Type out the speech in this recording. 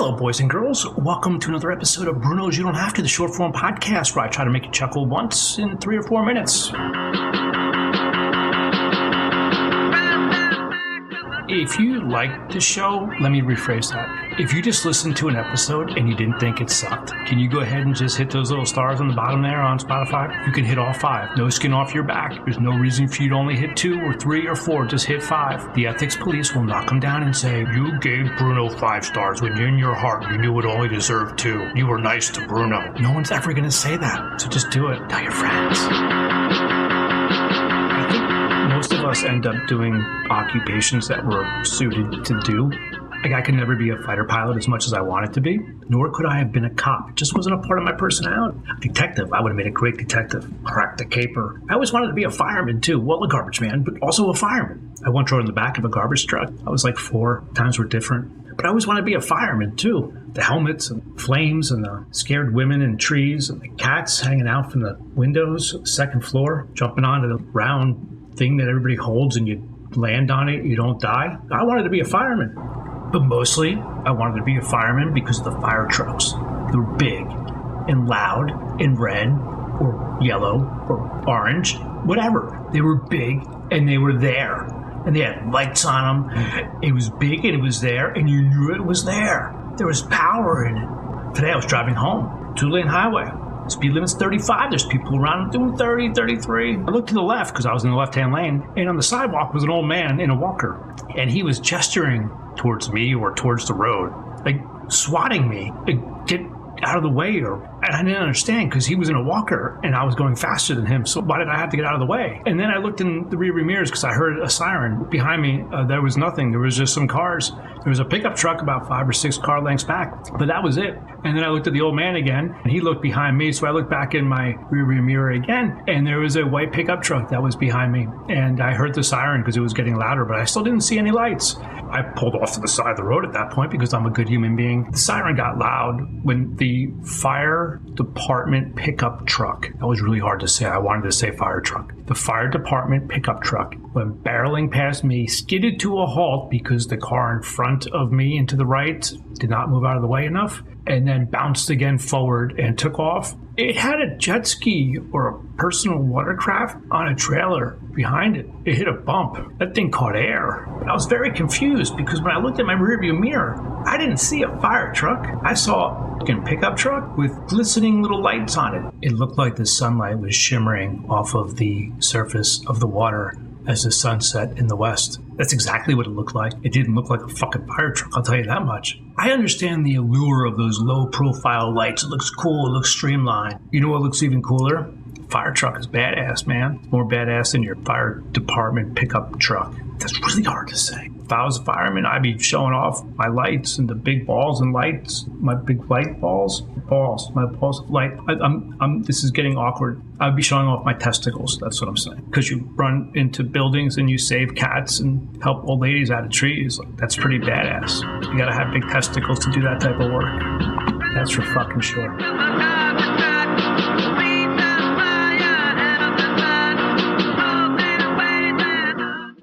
Hello, boys and girls. Welcome to another episode of Bruno's You Don't Have To, the short form podcast where I try to make you chuckle once in 3 or 4 minutes. If you like the show, let me rephrase that. If you just listened to an episode and you didn't think it sucked, can you go ahead and just hit those little stars on the bottom there on Spotify? You can hit all 5. No skin off your back. There's no reason for you to only hit 2 or 3 or 4. Just hit 5. The ethics police will knock them down and say, you gave Bruno 5 stars when in your heart you knew it only deserved 2. You were nice to Bruno. No one's ever going to say that. So just do it. Tell your friends. I think most of us end up doing occupations that we're suited to do. Like, I could never be a fighter pilot as much as I wanted to be, nor could I have been a cop. It just wasn't a part of my personality. A detective, I would have made a great detective. Crack the caper. I always wanted to be a fireman, too. Well, a garbage man, but also a fireman. I once rode in the back of a garbage truck. I was like 4. Times were different. But I always wanted to be a fireman, too. The helmets and flames and the scared women and trees and the cats hanging out from the windows, second floor, jumping onto the round thing that everybody holds and you land on it, you don't die. I wanted to be a fireman. But mostly, I wanted to be a fireman because of the fire trucks. They were big and loud and red or yellow or orange, whatever. They were big and they were there. And they had lights on them. It was big and it was there and you knew it was there. There was power in it. Today I was driving home, 2-lane highway. Speed limit's 35. There's people around doing 30, 33. I looked to the left because I was in the left-hand lane, and on the sidewalk was an old man in a walker, and he was gesturing towards me or towards the road, like swatting me to get out of the way. And I didn't understand because he was in a walker and I was going faster than him. So why did I have to get out of the way? And then I looked in the rearview mirrors because I heard a siren behind me. There was nothing. There was just some cars. There was a pickup truck about 5 or 6 car lengths back, but that was it. And then I looked at the old man again and he looked behind me. So I looked back in my rearview mirror again and there was a white pickup truck that was behind me. And I heard the siren because it was getting louder, but I still didn't see any lights. I pulled off to the side of the road at that point because I'm a good human being. The siren got loud when the fire department pickup truck, that was really hard to say. I wanted to say fire truck. The fire department pickup truck, when barreling past me, skidded to a halt because the car in front of me and to the right did not move out of the way enough, and then bounced again forward and took off. It had a jet ski or a personal watercraft on a trailer behind it. It hit a bump. That thing caught air. I was very confused because when I looked at my rearview mirror, I didn't see a fire truck. I saw a pickup truck with glistening little lights on it. It looked like the sunlight was shimmering off of the surface of the water as the sun set in the west. That's exactly what it looked like. It didn't look like a fucking fire truck, I'll tell you that much. I understand the allure of those low-profile lights. It looks cool, it looks streamlined. You know what looks even cooler? Fire truck is badass, man. It's more badass than your fire department pickup truck. That's really hard to say. If I was a fireman, I'd be showing off my lights and the big balls and lights, my big light balls, my balls of light. This is getting awkward. I'd be showing off my testicles. That's what I'm saying. Because you run into buildings and you save cats and help old ladies out of trees. That's pretty badass. You gotta have big testicles to do that type of work. That's for fucking sure.